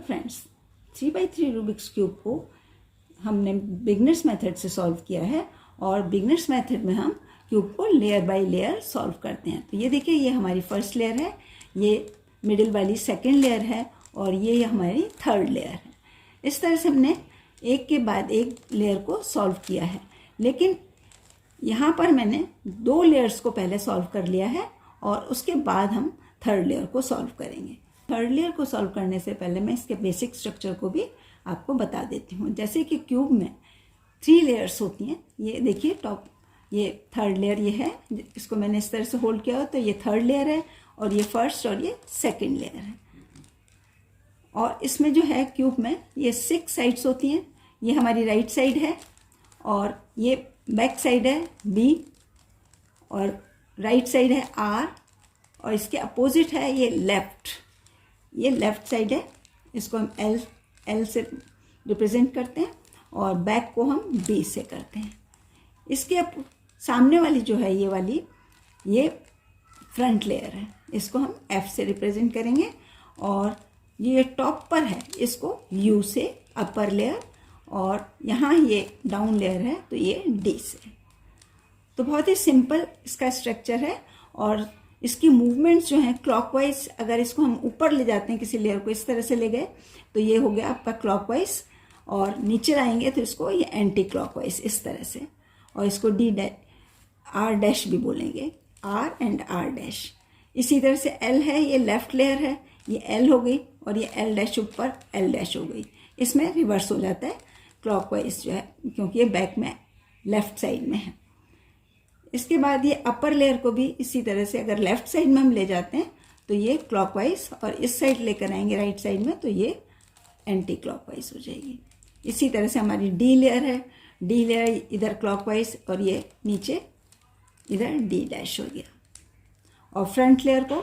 Friends, 3x3 Rubik's cube को हमने beginners method से सॉल्व किया है और बिगनर्स मेथड में हम क्यूब को लेयर बाय लेयर सॉल्व करते हैं। तो ये देखिए, ये हमारी फर्स्ट लेयर है, ये मिडिल वाली सेकंड लेयर है और ये हमारी थर्ड लेयर है। इस तरह से हमने एक के बाद एक लेयर को सॉल्व किया है, लेकिन यहाँ पर मैंने 2 लेयर्स को पहले सॉल्व कर लिया है और उसके बाद हम थर्ड लेयर को सॉल्व करेंगे। थर्ड लेयर को सॉल्व करने से पहले मैं इसके बेसिक स्ट्रक्चर को भी आपको बता देती हूँ। जैसे कि क्यूब में 3 लेयर्स होती हैं। ये देखिए, टॉप ये थर्ड लेयर ये है, इसको मैंने इस तरह से होल्ड किया हो तो ये थर्ड लेयर है और ये फर्स्ट और ये सेकंड लेयर है। और इसमें जो है क्यूब में ये 6 साइड्स होती हैं। ये हमारी राइट साइड है और ये बैक साइड है B और राइट साइड है R और इसके अपोजिट है ये लेफ्ट। ये लेफ्ट साइड है, इसको हम L से रिप्रेजेंट करते हैं और बैक को हम B से करते हैं। इसके सामने वाली जो है ये वाली, ये फ्रंट लेयर है, इसको हम F से रिप्रेजेंट करेंगे। और ये टॉप पर है, इसको U से अपर लेयर, और यहाँ ये डाउन लेयर है तो ये D से। तो बहुत ही सिंपल इसका स्ट्रक्चर है और इसकी मूवमेंट्स जो हैं क्लॉकवाइज, अगर इसको हम ऊपर ले जाते हैं, किसी लेयर को इस तरह से ले गए तो ये हो गया आपका क्लॉकवाइज, और नीचे आएंगे तो इसको ये एंटी क्लॉकवाइज इस तरह से। और इसको R डैश भी बोलेंगे, R एंड R डैश। इसी तरह से L है, ये लेफ्ट लेयर है, ये L हो गई और ये L डैश ऊपर L डैश हो गई। इसमें रिवर्स हो जाता है क्लॉकवाइज जो है, क्योंकि ये बैक में लेफ्ट साइड में है। इसके बाद ये अपर लेयर को भी इसी तरह से अगर लेफ्ट साइड में हम ले जाते हैं तो ये क्लॉकवाइज, और इस साइड लेकर आएंगे राइट साइड में तो ये एंटी क्लॉकवाइज हो जाएगी। इसी तरह से हमारी D लेयर है, D लेयर इधर क्लॉकवाइज और ये नीचे इधर D डैश हो गया। और फ्रंट लेयर को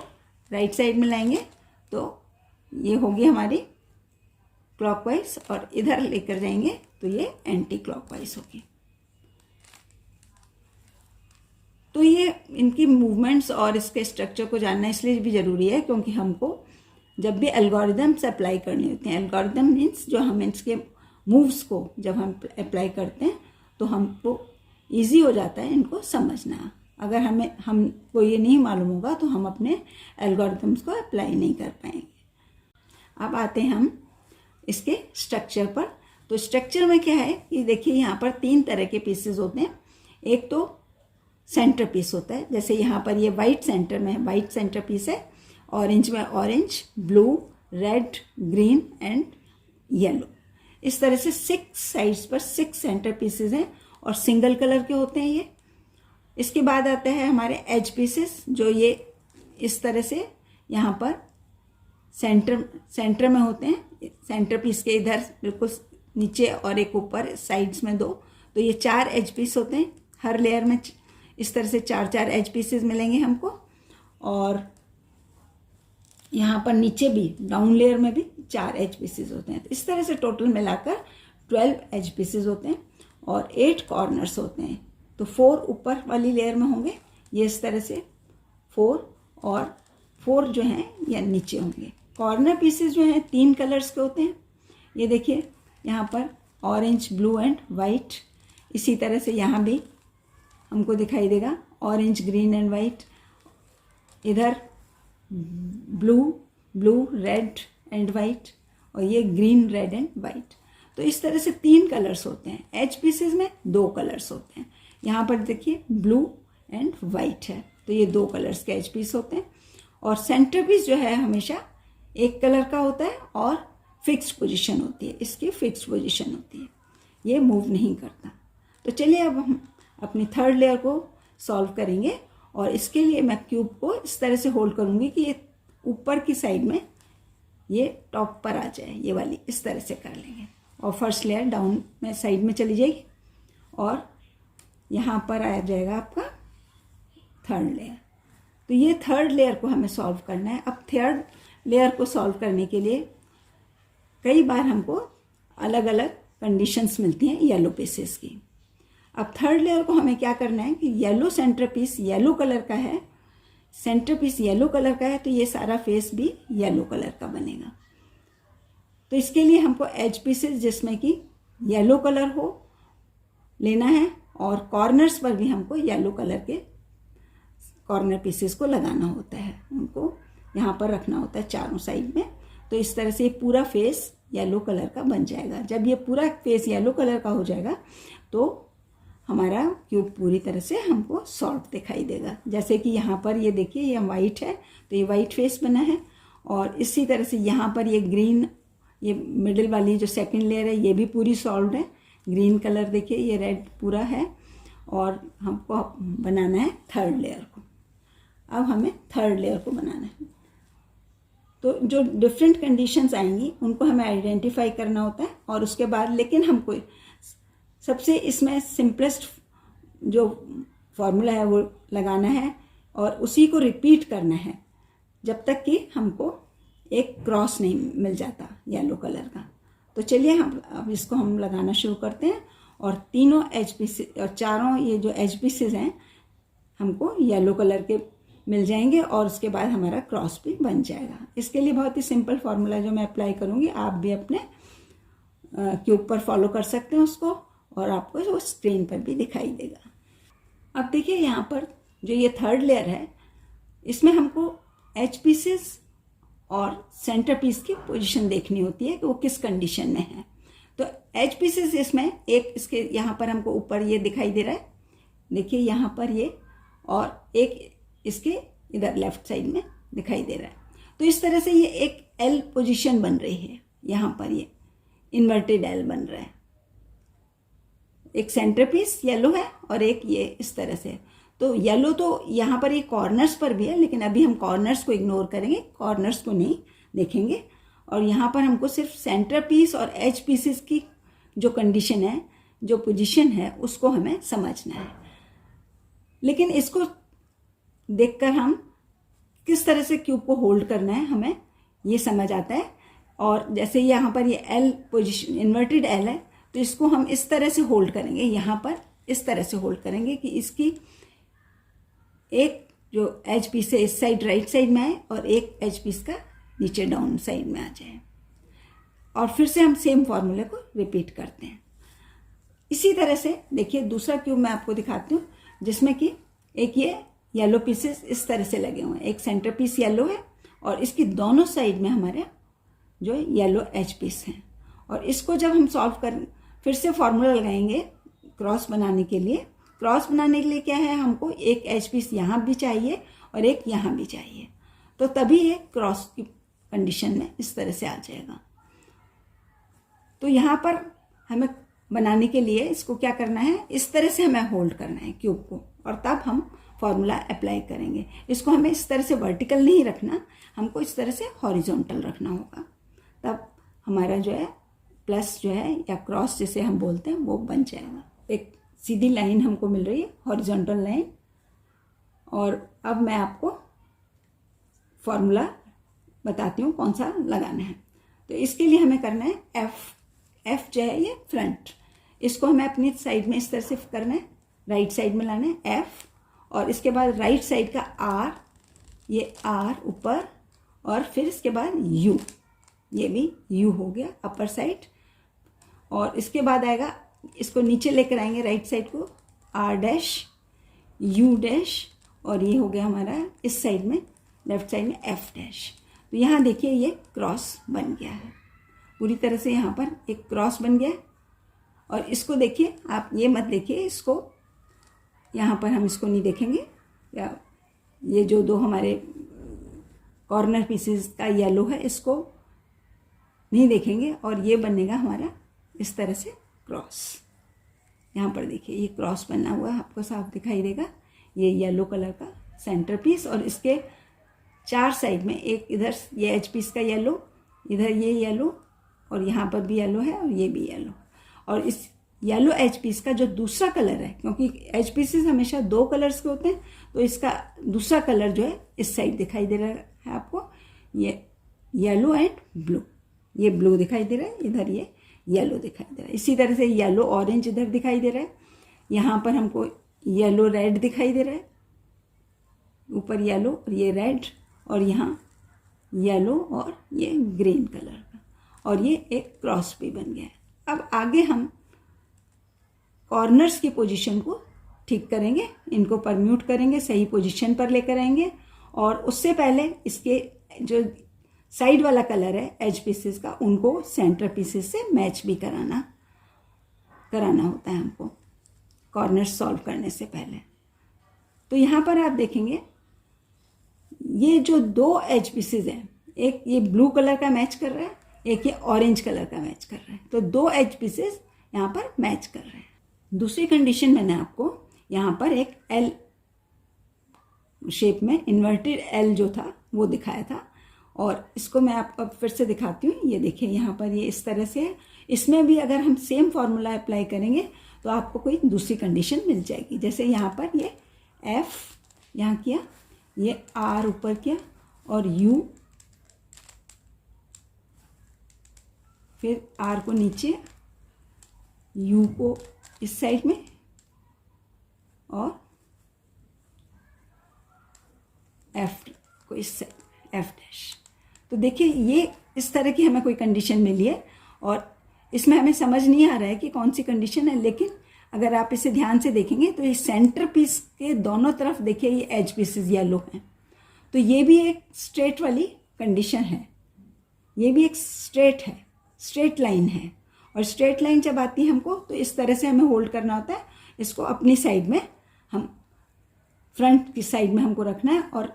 राइट साइड में लाएंगे तो ये होगी हमारी क्लॉकवाइज, और इधर लेकर जाएंगे तो ये एंटी क्लॉकवाइज होगी। तो ये इनकी मूवमेंट्स और इसके स्ट्रक्चर को जानना इसलिए भी ज़रूरी है क्योंकि हमको जब भी एल्गोरिदम्स अप्लाई करनी होती हैं, एल्गोरिदम मीन्स जो हम इसके मूव्स को जब हम अप्लाई करते हैं तो हमको इजी हो जाता है इनको समझना। अगर हमको ये नहीं मालूम होगा तो हम अपने एल्गोरिदम्स को अप्लाई नहीं कर पाएंगे। अब आते हैं हम इसके स्ट्रक्चर पर। तो स्ट्रक्चर में क्या है कि देखिए, यहाँ पर 3 तरह के पीसेस होते हैं। एक तो सेंटर पीस होता है, जैसे यहाँ पर ये वाइट सेंटर में है, वाइट सेंटर पीस है। ऑरेंज में orange, blue, red, green and yellow. इस तरह से 6 साइड्स पर 6 सेंटर पीसेस हैं और सिंगल कलर के होते हैं ये। इसके बाद आते हैं हमारे एज पीसेस, जो ये इस तरह से यहाँ पर सेंटर में होते हैं। सेंटर पीस के इधर बिल्कुल नीचे और एक ऊपर साइड्स में 2, तो ये 4 एज पीस होते हैं। हर लेयर में इस तरह से 4-4 एज पीसेस मिलेंगे हमको। और यहाँ पर नीचे भी डाउन लेयर में भी 4 एज पीसेस होते हैं। तो इस तरह से टोटल मिलाकर 12 एज पीसेस होते हैं और 8 कॉर्नर्स होते हैं। तो 4 ऊपर वाली लेयर में होंगे, ये इस तरह से 4, और 4 जो हैं ये नीचे होंगे। कॉर्नर पीसेस जो हैं 3 कलर्स के होते हैं। ये देखिए, यहाँ पर ऑरेंज, ब्लू एंड वाइट। इसी तरह से यहाँ भी हमको दिखाई देगा ऑरेंज, ग्रीन एंड वाइट। इधर ब्लू, रेड एंड वाइट, और ये ग्रीन, रेड एंड वाइट। तो इस तरह से 3 कलर्स होते हैं। एज पीसेस में 2 कलर्स होते हैं। यहाँ पर देखिए ब्लू एंड वाइट है, तो ये 2 कलर्स के एज पीस होते हैं। और सेंटर पीस जो है हमेशा 1 कलर का होता है और फिक्स्ड पोजीशन होती है, इसकी फिक्स्ड पोजीशन होती है, ये मूव नहीं करता। तो चलिए अब हम अपनी थर्ड लेयर को सॉल्व करेंगे। और इसके लिए मैं क्यूब को इस तरह से होल्ड करूँगी कि ये ऊपर की साइड में ये टॉप पर आ जाए, ये वाली इस तरह से कर लेंगे। और फर्स्ट लेयर डाउन में साइड में चली जाएगी और यहाँ पर आ जाएगा आपका थर्ड लेयर। तो ये थर्ड लेयर को हमें सॉल्व करना है। अब थर्ड लेयर को सॉल्व करने के लिए कई बार हमको अलग अलग कंडीशंस मिलती हैं येलो पीसेस की। अब थर्ड लेयर को हमें क्या करना है कि yellow centre piece yellow colour का है, सेंटर पीस येलो कलर का है, तो ये सारा फेस भी येलो कलर का बनेगा। तो तो इसके लिए हमको एज पीसेस जिसमें कि येलो कलर हो लेना है, और कॉर्नर्स पर भी हमको येलो कलर के कॉर्नर पीसेस को लगाना होता है, उनको यहाँ पर रखना होता है चारों साइड में। तो इस तरह से पूरा फेस येलो कलर का बन जाएगा। जब ये पूरा फेस येलो कलर का हो जाएगा तो हमारा क्यूब पूरी तरह से हमको सॉल्व दिखाई देगा। जैसे कि यहाँ पर ये देखिए ये वाइट है तो ये वाइट फेस बना है, और इसी तरह से यहाँ पर ये ग्रीन, ये मिडिल वाली जो सेकंड लेयर है ये भी पूरी सॉल्व है। ग्रीन कलर देखिए ये रेड पूरा है, और हमको बनाना है थर्ड लेयर को। अब हमें थर्ड लेयर को बनाना है, तो जो डिफरेंट कंडीशंस आएंगी उनको हमें आइडेंटिफाई करना होता है, और उसके बाद लेकिन हमको सबसे इसमें सिंपलेस्ट जो फॉर्मूला है वो लगाना है, और उसी को रिपीट करना है जब तक कि हमको एक क्रॉस नहीं मिल जाता येलो कलर का। तो चलिए हम अब इसको हम लगाना शुरू करते हैं, और तीनों एज पीसेस और चारों ये जो एज पीसेस हैं हमको येलो कलर के मिल जाएंगे, और उसके बाद हमारा क्रॉस भी बन जाएगा। इसके लिए बहुत ही सिंपल फार्मूला जो मैं अप्लाई करूँगी, आप भी अपने क्यूब पर फॉलो कर सकते हैं उसको, और आपको वो स्क्रीन पर भी दिखाई देगा। अब देखिए यहाँ पर जो ये थर्ड लेयर है इसमें हमको एज पीसेस और सेंटर पीस की पोजीशन देखनी होती है कि वो किस कंडीशन में है। तो एज पीसेस इसमें एक इसके यहाँ पर हमको ऊपर ये दिखाई दे रहा है, देखिए यहाँ पर ये, और एक इसके इधर लेफ्ट साइड में दिखाई दे रहा है। तो इस तरह से ये एक एल पोजीशन बन रही है, यहाँ पर ये इन्वर्टेड एल बन रहा है। एक सेंटर पीस येलो है और एक ये इस तरह से। तो येलो तो यहाँ पर ये कॉर्नर्स पर भी है, लेकिन अभी हम कॉर्नर्स को इग्नोर करेंगे, कॉर्नर्स को नहीं देखेंगे, और यहाँ पर हमको सिर्फ सेंटर पीस और एज पीसेस की जो कंडीशन है, जो पोजीशन है, उसको हमें समझना है। लेकिन इसको देखकर हम किस तरह से क्यूब को होल्ड करना है हमें ये समझ आता है। और जैसे यहाँ पर ये एल पोजीशन इन्वर्टेड एल है, तो इसको हम इस तरह से होल्ड करेंगे, यहाँ पर इस तरह से होल्ड करेंगे कि इसकी एक जो एज पीस है इस साइड राइट साइड में आए, और एक एज पीस का नीचे डाउन साइड में आ जाए। और फिर से हम सेम फॉर्मूले को रिपीट करते हैं। इसी तरह से देखिए दूसरा क्यूब मैं आपको दिखाती हूँ, जिसमें कि एक ये येलो पीसेस इस तरह से लगे हुए हैं। एक सेंटर पीस येलो है, और इसकी दोनों साइड में हमारे जो येलो एज पीस हैं। और इसको जब हम सॉल्व कर फिर से फॉर्मूला लगाएंगे क्रॉस बनाने के लिए। क्रॉस बनाने के लिए क्या है, हमको एक एज पीस यहाँ भी चाहिए और एक यहाँ भी चाहिए, तो तभी ये क्रॉस की कंडीशन में इस तरह से आ जाएगा। तो यहाँ पर हमें बनाने के लिए इसको क्या करना है, इस तरह से हमें होल्ड करना है क्यूब को, और तब हम फॉर्मूला अप्लाई करेंगे। इसको हमें इस तरह से वर्टिकल नहीं रखना, हमको इस तरह से हॉरिजॉन्टल रखना होगा, तब हमारा जो है प्लस जो है या क्रॉस जिसे हम बोलते हैं वो बन जाएगा। एक सीधी लाइन हमको मिल रही है, हॉरिजॉन्टल लाइन। और अब मैं आपको फॉर्मूला बताती हूँ कौन सा लगाना है। तो इसके लिए हमें करना है एफ जो है ये फ्रंट, इसको हमें अपनी साइड में इस तरह से करना है, राइट साइड में लाना है एफ, और इसके बाद राइट साइड का आर, ये आर ऊपर, और फिर इसके बाद यू, ये भी यू हो गया अपर साइड। और इसके बाद आएगा, इसको नीचे लेकर आएंगे राइट साइड को, आर डैश यू डैश, और ये हो गया हमारा इस साइड में लेफ्ट साइड में एफ डैश। तो यहाँ देखिए ये क्रॉस बन गया है पूरी तरह से, यहाँ पर एक क्रॉस बन गया। और इसको देखिए, आप ये मत देखिए इसको, यहाँ पर हम इसको नहीं देखेंगे, या ये जो दो हमारे कॉर्नर पीसेस का येलो है इसको नहीं देखेंगे, और ये बनेगा हमारा इस तरह से क्रॉस। यहाँ पर देखिए ये क्रॉस बना हुआ है, आपको साफ दिखाई देगा, ये येलो कलर का सेंटर पीस, और इसके चार साइड में, एक इधर ये एज पीस का येलो, इधर ये येलो, और यहाँ पर भी येलो है, और ये भी येलो। और इस येलो एज पीस का जो दूसरा कलर है, क्योंकि एज पीसेस हमेशा दो कलर्स के होते हैं, तो इसका दूसरा कलर जो है इस साइड दिखाई दे रहा है आपको, ये येलो एंड ब्लू, ये ब्लू दिखाई दे रहा है, इधर ये येलो दिखाई दे रहा है। इसी तरह से येलो ऑरेंज इधर दिखाई दे रहा है, यहाँ पर हमको येलो रेड दिखाई दे रहा है, ऊपर येलो और ये रेड, और यहाँ येलो और ये ग्रीन कलर का। और ये एक क्रॉस भी बन गया है। अब आगे हम कॉर्नर्स की पोजीशन को ठीक करेंगे, इनको परम्यूट करेंगे, सही पोजीशन पर लेकर आएंगे। और उससे पहले इसके जो साइड वाला कलर है एज पीसेस का, उनको सेंटर पीसेस से मैच भी कराना होता है हमको कॉर्नर्स सॉल्व करने से पहले। तो यहाँ पर आप देखेंगे ये जो दो एज पीसेस हैं, एक ये ब्लू कलर का मैच कर रहा है, एक ये ऑरेंज कलर का मैच कर रहा है। तो दो एज पीसेस यहाँ पर मैच कर रहे हैं। दूसरी कंडीशन मैंने आपको यहाँ पर एक एल शेप में इन्वर्टेड एल जो था वो दिखाया था, और इसको मैं आपको फिर से दिखाती हूँ। ये देखिए यहाँ पर ये इस तरह से है। इसमें भी अगर हम सेम फॉर्मूला अप्लाई करेंगे तो आपको कोई दूसरी कंडीशन मिल जाएगी। जैसे यहाँ पर ये एफ यहाँ किया, ये आर ऊपर किया, और यू, फिर आर को नीचे, यू को इस साइड में, और एफ को इस साइड, एफ डैश। तो देखिए ये इस तरह की हमें कोई कंडीशन मिली है, और इसमें हमें समझ नहीं आ रहा है कि कौन सी कंडीशन है, लेकिन अगर आप इसे ध्यान से देखेंगे तो ये सेंटर पीस के दोनों तरफ देखिए ये एज पीसेस येलो हैं। तो ये भी एक स्ट्रेट वाली कंडीशन है, ये भी एक स्ट्रेट है, स्ट्रेट लाइन है। और स्ट्रेट लाइन जब आती है हमको तो इस तरह से हमें होल्ड करना होता है। इसको अपनी साइड में, हम फ्रंट की साइड में हमको रखना है, और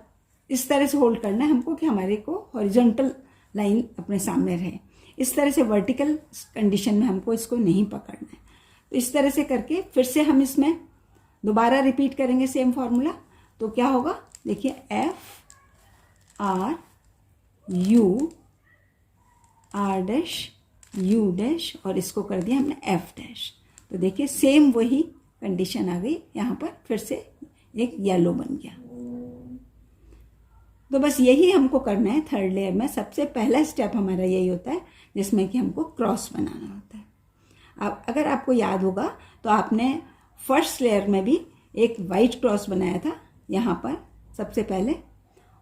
इस तरह से होल्ड करना है हमको कि हमारे को हॉरिजॉन्टल लाइन अपने सामने रहे। इस तरह से वर्टिकल कंडीशन में हमको इसको नहीं पकड़ना है। तो इस तरह से करके फिर से हम इसमें दोबारा रिपीट करेंगे सेम फॉर्मूला। तो क्या होगा, देखिए f r u r dash u dash, और इसको कर दिया हमने एफ डैश। तो देखिए सेम वही कंडीशन आ गई, यहाँ पर फिर से एक येलो बन गया। तो बस यही हमको करना है थर्ड लेयर में। सबसे पहला स्टेप हमारा यही होता है जिसमें कि हमको क्रॉस बनाना होता है। अब अगर आपको याद होगा तो आपने फर्स्ट लेयर में भी एक वाइट क्रॉस बनाया था यहाँ पर सबसे पहले,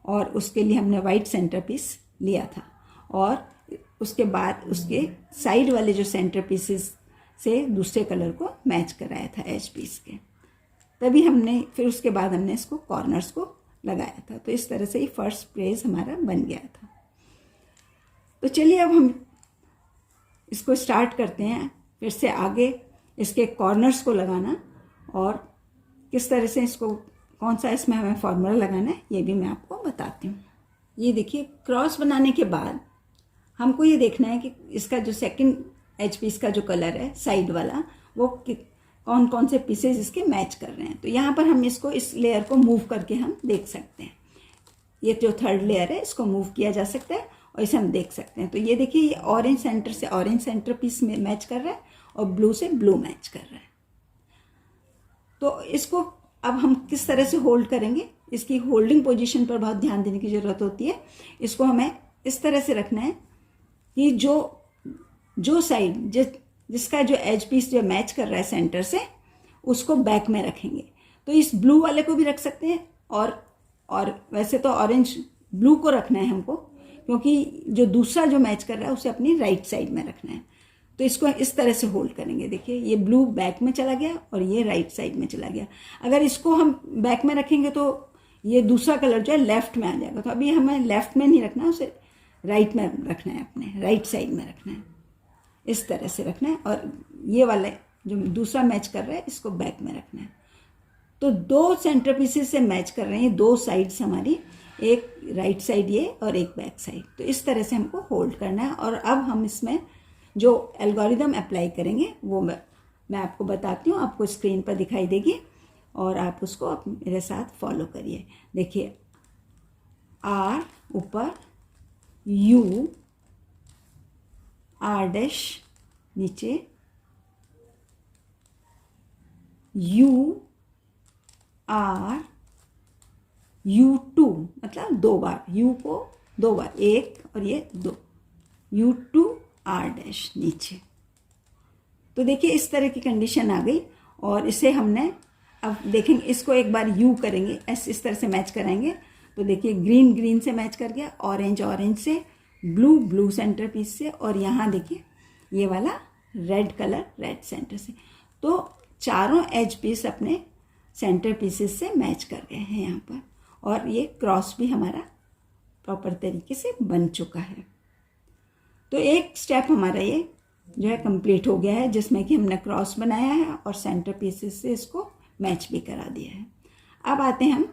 और उसके लिए हमने वाइट सेंटर पीस लिया था, और उसके बाद उसके साइड वाले जो सेंटर पीसेस से दूसरे कलर को मैच कराया था एज पीस के। तभी हमने फिर उसके बाद हमने इसको कॉर्नर्स को लगाया था। तो इस तरह से ही फर्स्ट पेज हमारा बन गया था। तो चलिए अब हम इसको स्टार्ट करते हैं फिर से आगे इसके कॉर्नर्स को लगाना, और किस तरह से इसको, कौन सा इसमें हमें फॉर्मूला लगाना है ये भी मैं आपको बताती हूँ। ये देखिए क्रॉस बनाने के बाद हमको ये देखना है कि इसका जो सेकंड एज पीस का जो कलर है साइड वाला, वो कौन कौन से पीसेस इसके मैच कर रहे हैं। तो यहाँ पर हम इसको, इस लेयर को मूव करके हम देख सकते हैं। ये जो थर्ड लेयर है इसको मूव किया जा सकता है और इसे हम देख सकते हैं। तो ये देखिए ये ऑरेंज सेंटर से ऑरेंज सेंटर पीस में मैच कर रहा है, और ब्लू से ब्लू मैच कर रहा है। तो इसको अब हम किस तरह से होल्ड करेंगे, इसकी होल्डिंग पोजीशन पर बहुत ध्यान देने की ज़रूरत होती है। इसको हमें इस तरह से रखना है कि जो साइड जिसका जो एज पीस जो मैच कर रहा है सेंटर से, उसको बैक में रखेंगे। तो इस ब्लू वाले को भी रख सकते हैं, और वैसे तो ऑरेंज ब्लू को रखना है हमको, क्योंकि जो दूसरा जो मैच कर रहा है उसे अपनी राइट साइड में रखना है। तो इसको इस तरह से होल्ड करेंगे। देखिए ये ब्लू बैक में चला गया और ये राइट साइड में चला गया। अगर इसको हम बैक में रखेंगे तो ये दूसरा कलर जो है लेफ्ट में आ जाएगा। तो अभी हमें लेफ्ट में नहीं रखना, उसे राइट में रखना है, अपने राइट साइड में रखना है, इस तरह से रखना है। और ये वाला जो दूसरा मैच कर रहा है इसको बैक में रखना है। तो दो सेंटर पीसेस से मैच कर रहे हैं, दो साइड्स हमारी, एक राइट साइड ये और एक बैक साइड। तो इस तरह से हमको होल्ड करना है। और अब हम इसमें जो एल्गोरिदम अप्लाई करेंगे वो मैं आपको बताती हूँ, आपको स्क्रीन पर दिखाई देगी, और आप उसको मेरे साथ फॉलो करिए। देखिए आर ऊपर, यू आर डैश नीचे, यू आर U2, मतलब दो बार, यू को दो बार, एक और ये दो, U2 R डैश नीचे। तो देखिए इस तरह की कंडीशन आ गई। और इसे हमने अब देखेंगे, इसको एक बार यू करेंगे, इस तरह से मैच कराएंगे। तो देखिए ग्रीन ग्रीन से मैच कर गया, ऑरेंज ऑरेंज से, ब्लू सेंटर पीस से, और यहाँ देखिए ये वाला रेड कलर रेड सेंटर से। तो चारों एज पीस अपने सेंटर पीसेस से मैच कर गए हैं यहाँ पर, और ये क्रॉस भी हमारा प्रॉपर तरीके से बन चुका है। तो एक स्टेप हमारा ये जो है कंप्लीट हो गया है, जिसमें कि हमने क्रॉस बनाया है और सेंटर पीसेस से इसको मैच भी करा दिया है। अब आते हैं हम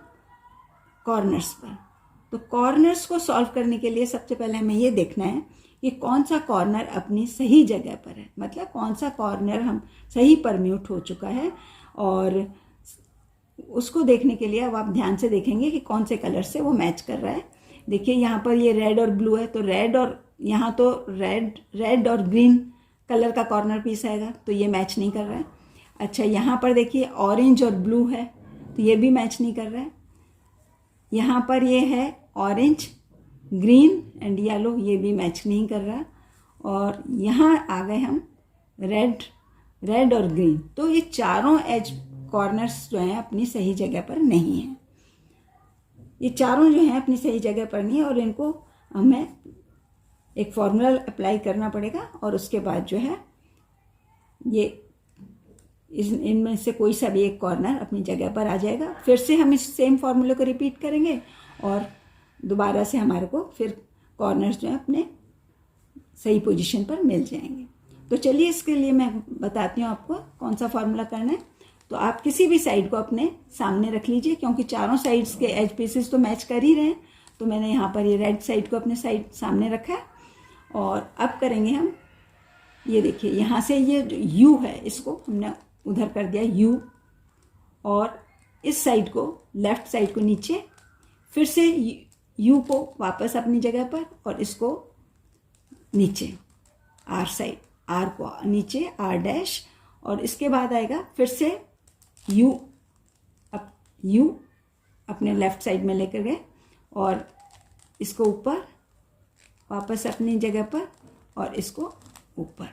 कॉर्नर्स पर। तो कॉर्नर्स को सॉल्व करने के लिए सबसे पहले हमें ये देखना है कि कौन सा कॉर्नर अपनी सही जगह पर है, मतलब कौन सा कॉर्नर हम सही परम्यूट हो चुका है। और उसको देखने के लिए अब आप ध्यान से देखेंगे कि कौन से कलर से वो मैच कर रहा है। देखिए यहाँ पर ये रेड और ब्लू है, तो रेड और यहाँ तो रेड और ग्रीन कलर का कॉर्नर पीस आएगा, तो ये मैच नहीं कर रहा है। अच्छा, यहाँ पर देखिए ऑरेंज और ब्लू है, तो ये भी मैच नहीं कर रहा है। यहाँ पर ये है ऑरेंज, ग्रीन एंड येलो, ये भी मैच नहीं कर रहा। और यहाँ आ गए हम रेड और ग्रीन, तो ये चारों एज कॉर्नर्स जो हैं अपनी सही जगह पर नहीं हैं। ये चारों जो हैं अपनी सही जगह पर नहीं है, और इनको हमें एक फॉर्मूला अप्लाई करना पड़ेगा, और उसके बाद जो है ये इनमें से कोई सा भी एक कॉर्नर अपनी जगह पर आ जाएगा। फिर से हम इस सेम फॉर्मूले को रिपीट करेंगे, और दोबारा से हमारे को फिर कॉर्नर्स जो है अपने सही पोजीशन पर मिल जाएंगे। तो चलिए इसके लिए मैं बताती हूँ आपको कौन सा फॉर्मूला करना है। तो आप किसी भी साइड को अपने सामने रख लीजिए, क्योंकि चारों साइड्स के एज पीसेस तो मैच कर ही रहे हैं। तो मैंने यहाँ पर ये रेड साइड को अपने साइड सामने रखा है, और अब करेंगे हम, ये देखिए यहाँ से ये जो यू है इसको हमने उधर कर दिया यू, और इस साइड को लेफ्ट साइड को नीचे, फिर से यू को वापस अपनी जगह पर, और इसको नीचे आर साइड, आर को नीचे आर डैश, और इसके बाद आएगा फिर से यू अपने लेफ्ट साइड में लेकर गए, और इसको ऊपर वापस अपनी जगह पर, और इसको ऊपर।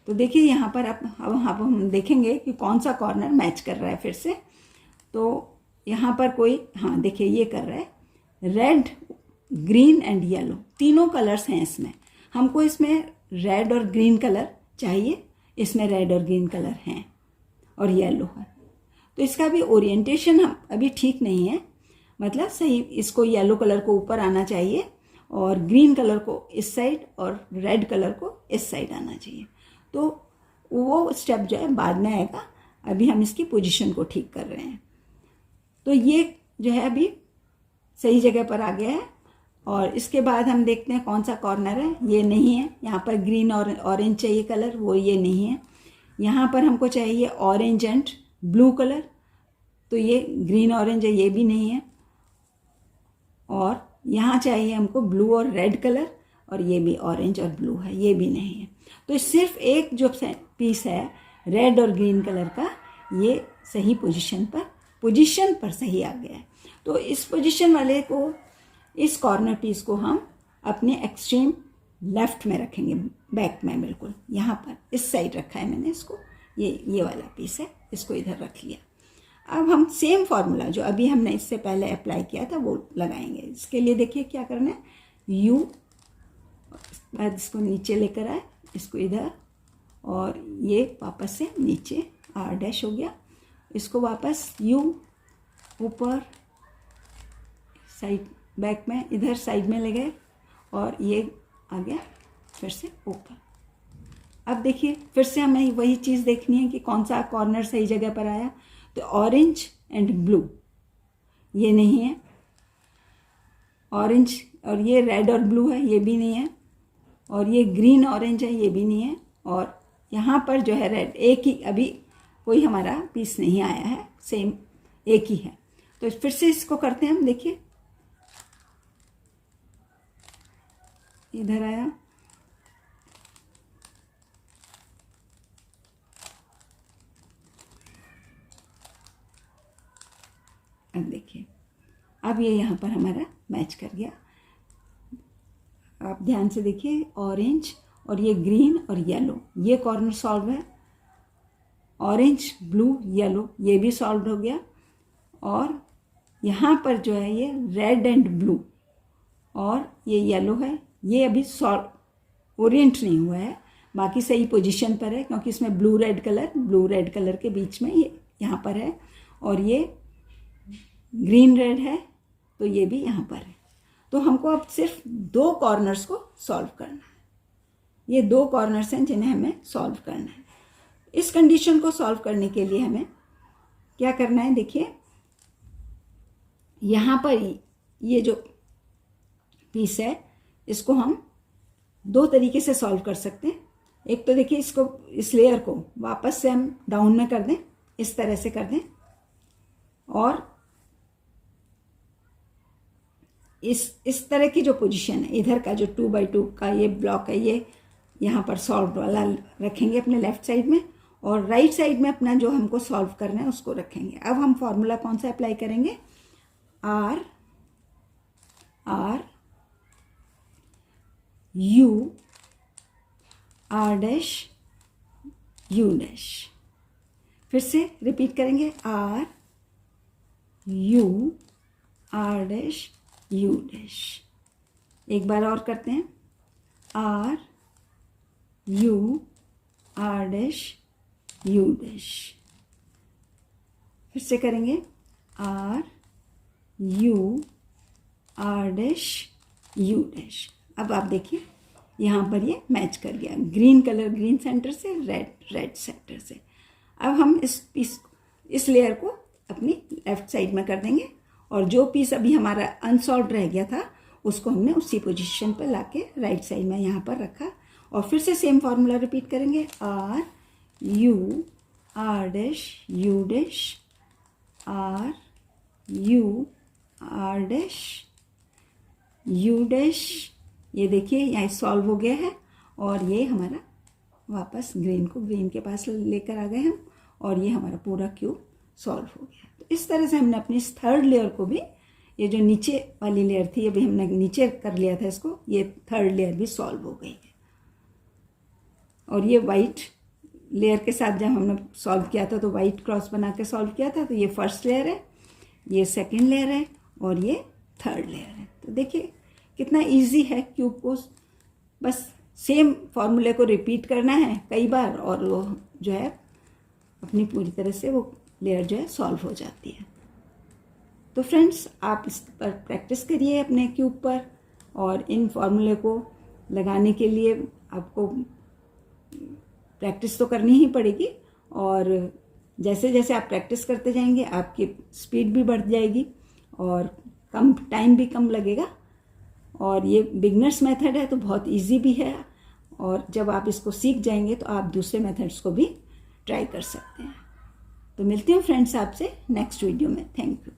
तो देखिए यहाँ पर अब हम देखेंगे कि कौन सा कॉर्नर मैच कर रहा है फिर से। तो यहाँ पर कोई, हाँ देखिए ये कर रहा है, रेड, ग्रीन एंड येलो, तीनों कलर्स हैं इसमें। हमको इसमें रेड और ग्रीन कलर चाहिए, इसमें रेड और ग्रीन कलर हैं और येलो है। तो इसका भी ओरिएंटेशन हम अभी ठीक नहीं है, मतलब सही, इसको येलो कलर को ऊपर आना चाहिए, और ग्रीन कलर को इस साइड, और रेड कलर को इस साइड आना चाहिए। तो वो स्टेप जो है बाद में आएगा, अभी हम इसकी पोजीशन को ठीक कर रहे हैं। तो ये जो है अभी सही जगह पर आ गया है, और इसके बाद हम देखते हैं कौन सा कॉर्नर है। ये नहीं है, यहाँ पर ग्रीन और ऑरेंज चाहिए कलर, वो ये नहीं है। यहाँ पर हमको चाहिए ऑरेंज एंड ब्लू कलर, तो ये ग्रीन ऑरेंज है, ये भी नहीं है। और यहाँ चाहिए हमको ब्लू और रेड कलर, और ये भी ऑरेंज और ब्लू है, ये भी नहीं है। तो सिर्फ एक जो पीस है रेड और ग्रीन कलर का, ये सही पोजीशन पर सही आ गया है। तो इस पोजीशन वाले को, इस कॉर्नर पीस को हम अपने एक्सट्रीम लेफ्ट में रखेंगे, बैक में बिल्कुल यहाँ पर इस साइड रखा है मैंने इसको, ये वाला पीस है, इसको इधर रख लिया। अब हम सेम फॉर्मूला जो अभी हमने इससे पहले अप्लाई किया था वो लगाएंगे। इसके लिए देखिए क्या करना है, यू, बाद इसको नीचे लेकर आए, इसको इधर, और ये वापस से नीचे आर डैश हो गया, इसको वापस यू ऊपर साइड बैक में इधर साइड में ले गए, और ये आ गया फिर से ऊपर। अब देखिए फिर से हमें वही चीज़ देखनी है कि कौन सा कॉर्नर सही जगह पर आया। तो ऑरेंज एंड ब्लू ये नहीं है, ऑरेंज और ये रेड और ब्लू है, ये भी नहीं है, और ये ग्रीन ऑरेंज है, ये भी नहीं है, और यहाँ पर जो है रेड, एक ही अभी कोई हमारा पीस नहीं आया है, सेम एक ही है। तो फिर से इसको करते हैं हम, देखिए इधर आया, अब देखिए अब ये यहाँ पर हमारा मैच कर गया। आप ध्यान से देखिए, ऑरेंज और ये ग्रीन और येलो, ये कॉर्नर सॉल्व है। ऑरेंज ब्लू येलो ये भी सॉल्व हो गया, और यहाँ पर जो है ये रेड एंड ब्लू, और ये येलो है, ये अभी सॉल्व ओरिएंट नहीं हुआ है, बाकी सही पोजीशन पर है, क्योंकि इसमें ब्लू रेड कलर के बीच में ये यहाँ पर है, और ये ग्रीन रेड है तो ये भी यहाँ पर है। तो हमको अब सिर्फ 2 कॉर्नर्स को सॉल्व करना है। ये 2 कॉर्नर्स हैं जिन्हें हमें सॉल्व करना है। इस कंडीशन को सॉल्व करने के लिए हमें क्या करना है, देखिए यहाँ पर ये जो पीस है इसको हम 2 तरीके से सॉल्व कर सकते हैं। एक तो देखिए इसको, इस लेयर को वापस से हम डाउन में कर दें, इस तरह से कर दें, और इस तरह की जो पोजीशन है, इधर का जो 2x2 का ये ब्लॉक है, ये यहाँ पर सॉल्व वाला रखेंगे अपने लेफ्ट साइड में, और राइट साइड में अपना जो हमको सॉल्व करना है उसको रखेंगे। अब हम फॉर्मूला कौन सा अप्लाई करेंगे, R U R dash U dash. फिर से रिपीट करेंगे, R U R dash U dash. एक बार और करते हैं, R U R dash U dash. फिर से करेंगे, R U R dash U dash. अब आप देखिए यहाँ पर ये मैच कर गया, ग्रीन कलर ग्रीन सेंटर से, रेड सेंटर से। अब हम इस लेयर को अपनी लेफ्ट साइड में कर देंगे, और जो पीस अभी हमारा अनसॉल्व रह गया था उसको हमने उसी पोजीशन पर लाके राइट साइड में यहाँ पर रखा, और फिर से सेम फार्मूला रिपीट करेंगे, R U R dash U dash, R U R dash U dash. ये देखिए यहाँ सॉल्व हो गया है, और ये हमारा वापस ग्रीन को ग्रीन के पास लेकर आ गए हम, और ये हमारा पूरा क्यूब सॉल्व हो गया। तो इस तरह से हमने अपनी इस थर्ड लेयर को भी, ये जो नीचे वाली लेयर थी अभी हमने नीचे कर लिया था इसको, ये थर्ड लेयर भी सॉल्व हो गई है। और ये वाइट लेयर के साथ जब हमने सॉल्व किया था तो वाइट क्रॉस बना के सॉल्व किया था, तो ये फर्स्ट लेयर है, ये सेकेंड लेयर है, और ये थर्ड लेयर है। तो देखिए कितना इजी है क्यूब को, बस सेम फॉर्मूले को रिपीट करना है कई बार, और वो जो है अपनी पूरी तरह से वो लेयर जो है सॉल्व हो जाती है। तो फ्रेंड्स, आप इस पर प्रैक्टिस करिए अपने क्यूब पर, और इन फॉर्मूले को लगाने के लिए आपको प्रैक्टिस तो करनी ही पड़ेगी, और जैसे जैसे आप प्रैक्टिस करते जाएंगे आपकी स्पीड भी बढ़ जाएगी, और कम टाइम भी कम लगेगा। और ये बिगनर्स मेथड है तो बहुत इजी भी है, और जब आप इसको सीख जाएंगे तो आप दूसरे मेथड्स को भी ट्राई कर सकते हैं। तो मिलती हूँ फ्रेंड्स आपसे नेक्स्ट वीडियो में। Thank you.